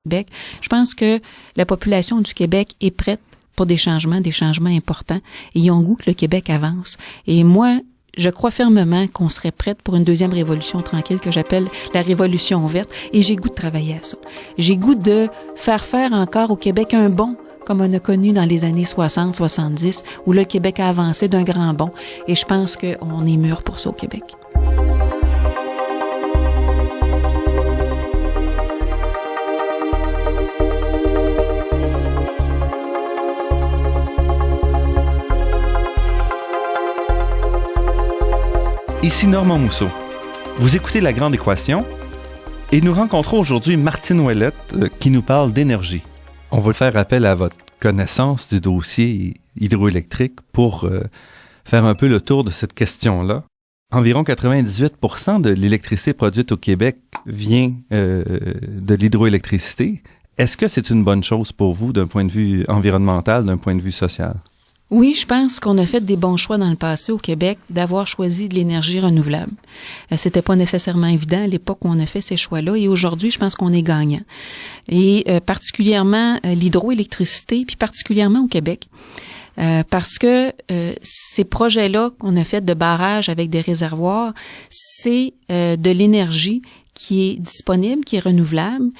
Québec. Je pense que la population du Québec est prête pour des changements importants. Et ils ont goût que le Québec avance. Et moi, je crois fermement qu'on serait prête pour une deuxième révolution tranquille que j'appelle la révolution verte. Et j'ai goût de travailler à ça. J'ai goût de faire encore au Québec un bond comme on a connu dans les années 60-70, où là, le Québec a avancé d'un grand bond. Et je pense qu'on est mûr pour ça au Québec. Ici Normand Mousseau. Vous écoutez La Grande Équation et nous rencontrons aujourd'hui Martine Ouellette qui nous parle d'énergie. On va faire appel à votre connaissance du dossier hydroélectrique pour faire un peu le tour de cette question-là. Environ 98% de l'électricité produite au Québec vient de l'hydroélectricité. Est-ce que c'est une bonne chose pour vous d'un point de vue environnemental, d'un point de vue social? Oui, je pense qu'on a fait des bons choix dans le passé au Québec d'avoir choisi de l'énergie renouvelable. C'était pas nécessairement évident à l'époque où on a fait ces choix-là et aujourd'hui, je pense qu'on est gagnant. Et particulièrement l'hydroélectricité, puis particulièrement au Québec. Parce que ces projets-là qu'on a fait de barrages avec des réservoirs, c'est de l'énergie qui est disponible, qui est renouvelable.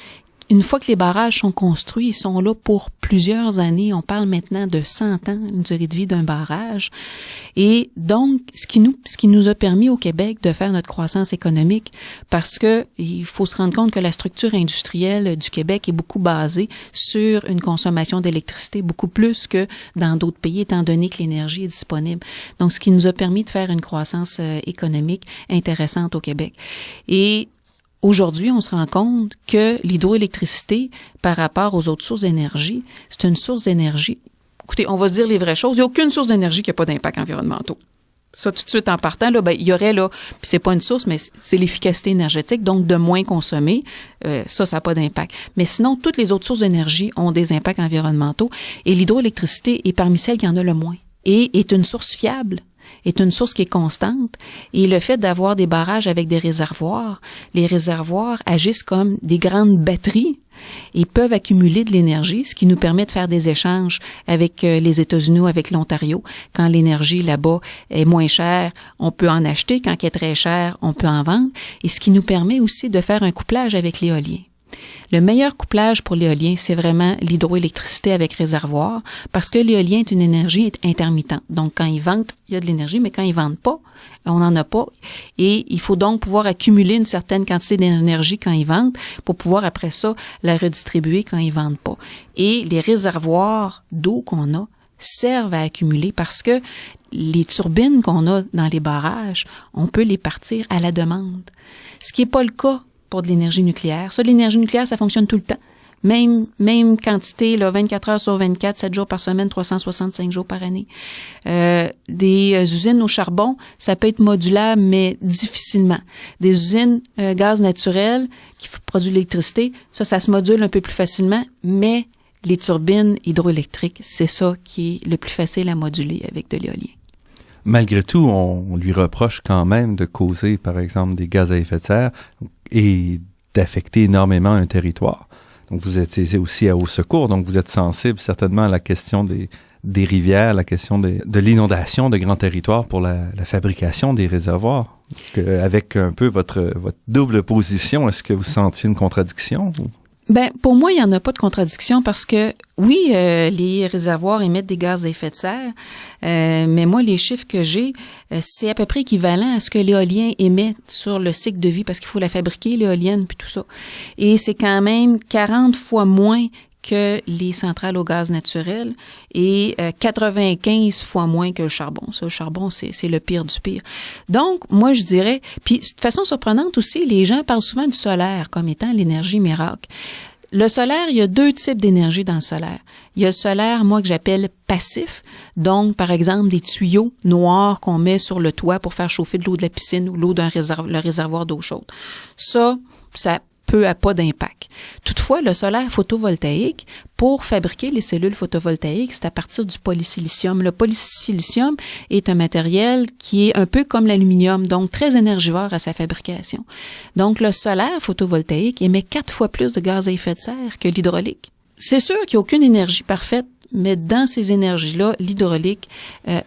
Une fois que les barrages sont construits, ils sont là pour plusieurs années. On parle maintenant de 100 ans, une durée de vie d'un barrage. Et donc, ce qui nous a permis au Québec de faire notre croissance économique, parce que il faut se rendre compte que la structure industrielle du Québec est beaucoup basée sur une consommation d'électricité, beaucoup plus que dans d'autres pays, étant donné que l'énergie est disponible. Donc, ce qui nous a permis de faire une croissance économique intéressante au Québec. Et aujourd'hui, on se rend compte que l'hydroélectricité, par rapport aux autres sources d'énergie, c'est une source d'énergie. Écoutez, on va se dire les vraies choses. Il n'y a aucune source d'énergie qui n'a pas d'impact environnemental. Ça, tout de suite, en partant, là, il y aurait, là, puis c'est pas une source, mais c'est l'efficacité énergétique, donc de moins consommer. Ça n'a pas d'impact. Mais sinon, toutes les autres sources d'énergie ont des impacts environnementaux et l'hydroélectricité est parmi celles qui en a le moins et est une source fiable. Est une source qui est constante. Et le fait d'avoir des barrages avec des réservoirs, les réservoirs agissent comme des grandes batteries et peuvent accumuler de l'énergie, ce qui nous permet de faire des échanges avec les États-Unis ou avec l'Ontario. Quand l'énergie là-bas est moins chère, on peut en acheter. Quand elle est très chère, on peut en vendre. Et ce qui nous permet aussi de faire un couplage avec l'éolien. Le meilleur couplage pour l'éolien, c'est vraiment l'hydroélectricité avec réservoir, parce que l'éolien est une énergie intermittente. Donc, quand il vente, il y a de l'énergie, mais quand il vente pas, on n'en a pas. Et il faut donc pouvoir accumuler une certaine quantité d'énergie quand il vente pour pouvoir, après ça, la redistribuer quand il vente pas. Et les réservoirs d'eau qu'on a servent à accumuler parce que les turbines qu'on a dans les barrages, on peut les partir à la demande. Ce qui n'est pas le cas pour de l'énergie nucléaire. Ça, l'énergie nucléaire, ça fonctionne tout le temps. Même quantité, là, 24 heures sur 24, 7 jours par semaine, 365 jours par année. Des usines au charbon, ça peut être modulable, mais difficilement. Des usines gaz naturel qui produisent l'électricité, ça se module un peu plus facilement, mais les turbines hydroélectriques, c'est ça qui est le plus facile à moduler avec de l'éolien. Malgré tout, on lui reproche quand même de causer, par exemple, des gaz à effet de serre et d'affecter énormément un territoire. Donc, vous êtes aussi au secours, donc vous êtes sensible certainement à la question des rivières, la question de l'inondation de grands territoires pour la fabrication des réservoirs. Avec un peu votre double position, est-ce que vous sentiez une contradiction? Ben, pour moi, il n'y en a pas de contradiction parce que, oui, les réservoirs émettent des gaz à effet de serre, mais moi, les chiffres que j'ai, c'est à peu près équivalent à ce que l'éolien émet sur le cycle de vie parce qu'il faut la fabriquer, l'éolienne, puis tout ça. Et c'est quand même 40 fois moins que les centrales au gaz naturel et 95 fois moins que le charbon. Ça, le charbon, c'est le pire du pire. Donc, moi, je dirais, puis de façon surprenante aussi, les gens parlent souvent du solaire comme étant l'énergie miracle. Le solaire, il y a deux types d'énergie dans le solaire. Il y a le solaire, moi, que j'appelle passif. Donc, par exemple, des tuyaux noirs qu'on met sur le toit pour faire chauffer de l'eau de la piscine ou l'eau le réservoir d'eau chaude. Ça peu à pas d'impact. Toutefois, le solaire photovoltaïque, pour fabriquer les cellules photovoltaïques, c'est à partir du polysilicium. Le polysilicium est un matériel qui est un peu comme l'aluminium, donc très énergivore à sa fabrication. Donc, le solaire photovoltaïque émet 4 fois plus de gaz à effet de serre que l'hydraulique. C'est sûr qu'il n'y a aucune énergie parfaite, mais dans ces énergies-là, l'hydraulique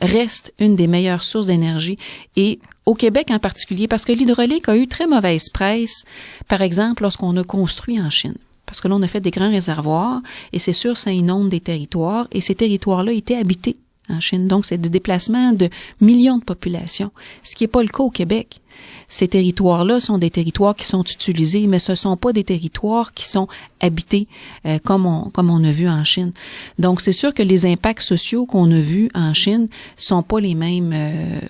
reste une des meilleures sources d'énergie. Et au Québec en particulier, parce que l'hydraulique a eu très mauvaise presse, par exemple, lorsqu'on a construit en Chine. Parce que là, on a fait des grands réservoirs, et c'est sûr, ça inonde des territoires, et ces territoires-là étaient habités en Chine. Donc, c'est des déplacements de millions de populations, ce qui n'est pas le cas au Québec. Ces territoires-là sont des territoires qui sont utilisés, mais ce ne sont pas des territoires qui sont habités comme on a vu en Chine. Donc, c'est sûr que les impacts sociaux qu'on a vus en Chine sont pas les mêmes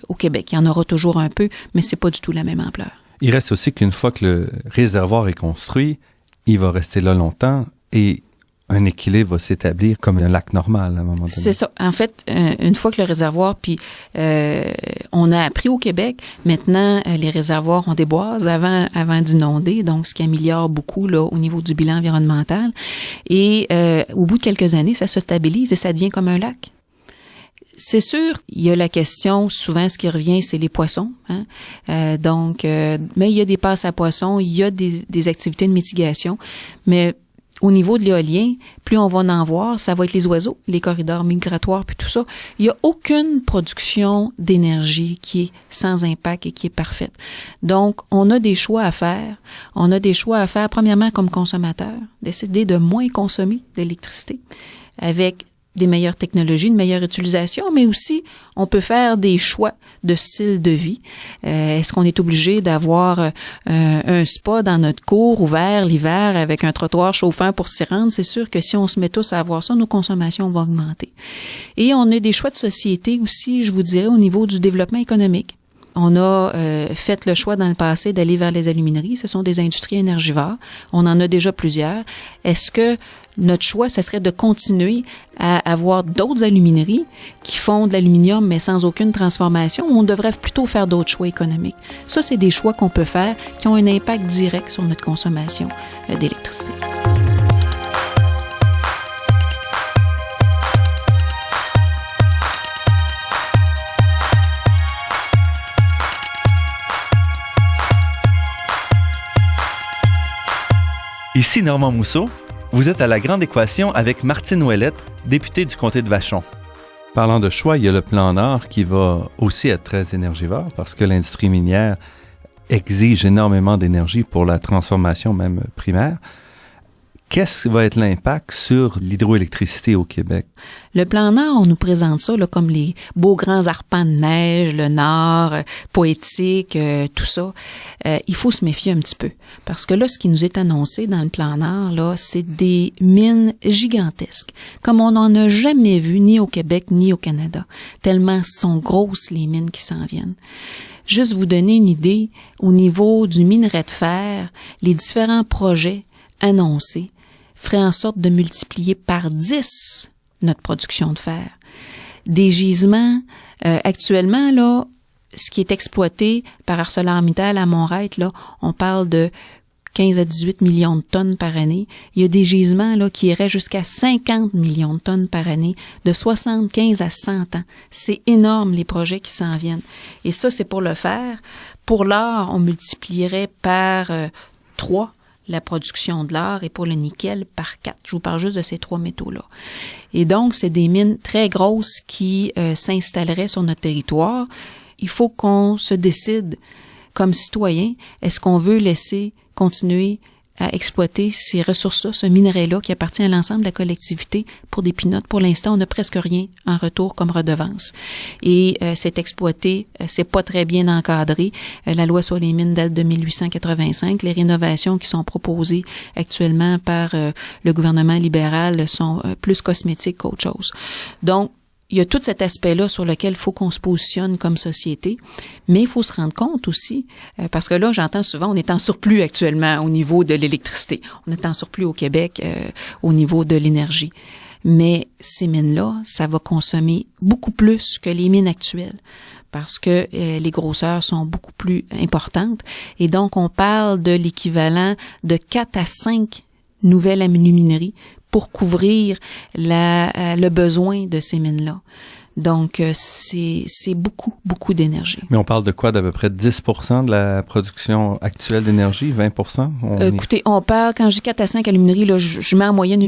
au Québec. Il y en aura toujours un peu, mais c'est pas du tout la même ampleur. Il reste aussi qu'une fois que le réservoir est construit, il va rester là longtemps et un équilibre va s'établir comme un lac normal à un moment donné. C'est ça. En fait, une fois que le réservoir, puis on a appris au Québec, maintenant les réservoirs ont des boises avant d'inonder, donc ce qui améliore beaucoup là au niveau du bilan environnemental. Et au bout de quelques années, ça se stabilise et ça devient comme un lac. C'est sûr, il y a la question, souvent ce qui revient, c'est les poissons. Hein? Mais il y a des passes à poissons, il y a des activités de mitigation, mais au niveau de l'éolien, plus on va en voir, ça va être les oiseaux, les corridors migratoires, puis tout ça. Il n'y a aucune production d'énergie qui est sans impact et qui est parfaite. Donc, on a des choix à faire. On a des choix à faire, premièrement, comme consommateur, décider de moins consommer d'électricité avec des meilleures technologies, une meilleure utilisation, mais aussi, on peut faire des choix de style de vie. Est-ce qu'on est obligé d'avoir un spa dans notre cour ouvert l'hiver avec un trottoir chauffant pour s'y rendre? C'est sûr que si on se met tous à avoir ça, nos consommations vont augmenter. Et on a des choix de société aussi, je vous dirais, au niveau du développement économique. On a fait le choix dans le passé d'aller vers les alumineries. Ce sont des industries énergivores. On en a déjà plusieurs. Est-ce que notre choix, ce serait de continuer à avoir d'autres alumineries qui font de l'aluminium mais sans aucune transformation, ou on devrait plutôt faire d'autres choix économiques? Ça, c'est des choix qu'on peut faire qui ont un impact direct sur notre consommation d'électricité. Ici Normand Mousseau, vous êtes à La Grande Équation avec Martine Ouellette, députée du comté de Vachon. Parlant de choix, il y a le plan Nord qui va aussi être très énergivore parce que l'industrie minière exige énormément d'énergie pour la transformation même primaire. Qu'est-ce qui va être l'impact sur l'hydroélectricité au Québec? Le plan Nord, on nous présente ça là, comme les beaux grands arpents de neige, le Nord, poétique, tout ça. Il faut se méfier un petit peu. Parce que là, ce qui nous est annoncé dans le plan Nord, là, c'est des mines gigantesques, comme on n'en a jamais vu ni au Québec ni au Canada. Tellement sont grosses les mines qui s'en viennent. Juste vous donner une idée, au niveau du minerai de fer, les différents projets annoncés ferait en sorte de multiplier par 10 notre production de fer. Des gisements, actuellement, là, ce qui est exploité par ArcelorMittal à Montréal, là, on parle de 15 à 18 millions de tonnes par année. Il y a des gisements là qui iraient jusqu'à 50 millions de tonnes par année, de 75 à 100 ans. C'est énorme, les projets qui s'en viennent. Et ça, c'est pour le fer. Pour l'or, on multiplierait par 3 la production de l'or, et pour le nickel par 4. Je vous parle juste de ces 3 métaux-là. Et donc, c'est des mines très grosses qui s'installeraient sur notre territoire. Il faut qu'on se décide comme citoyen, est-ce qu'on veut laisser continuer à exploiter ces ressources-là, ce minerai-là qui appartient à l'ensemble de la collectivité pour des peanuts. Pour l'instant, on n'a presque rien en retour comme redevance. Et c'est exploité, c'est pas très bien encadré. La loi sur les mines date de 1885. Les rénovations qui sont proposées actuellement par le gouvernement libéral sont plus cosmétiques qu'autre chose. Donc, il y a tout cet aspect-là sur lequel il faut qu'on se positionne comme société, mais il faut se rendre compte aussi, parce que là, j'entends souvent, on est en surplus actuellement au niveau de l'électricité. On est en surplus au Québec au niveau de l'énergie. Mais ces mines-là, ça va consommer beaucoup plus que les mines actuelles. parce que les grosseurs sont beaucoup plus importantes. Et donc, on parle de l'équivalent de 4 à 5 nouvelles alumineries pour couvrir le besoin de ces mines-là. Donc, c'est beaucoup, beaucoup d'énergie. Mais on parle de quoi? D'à peu près 10% de la production actuelle d'énergie? 20%? Écoutez, on parle, quand je dis 4 à 5 alumineries, là, je mets en moyenne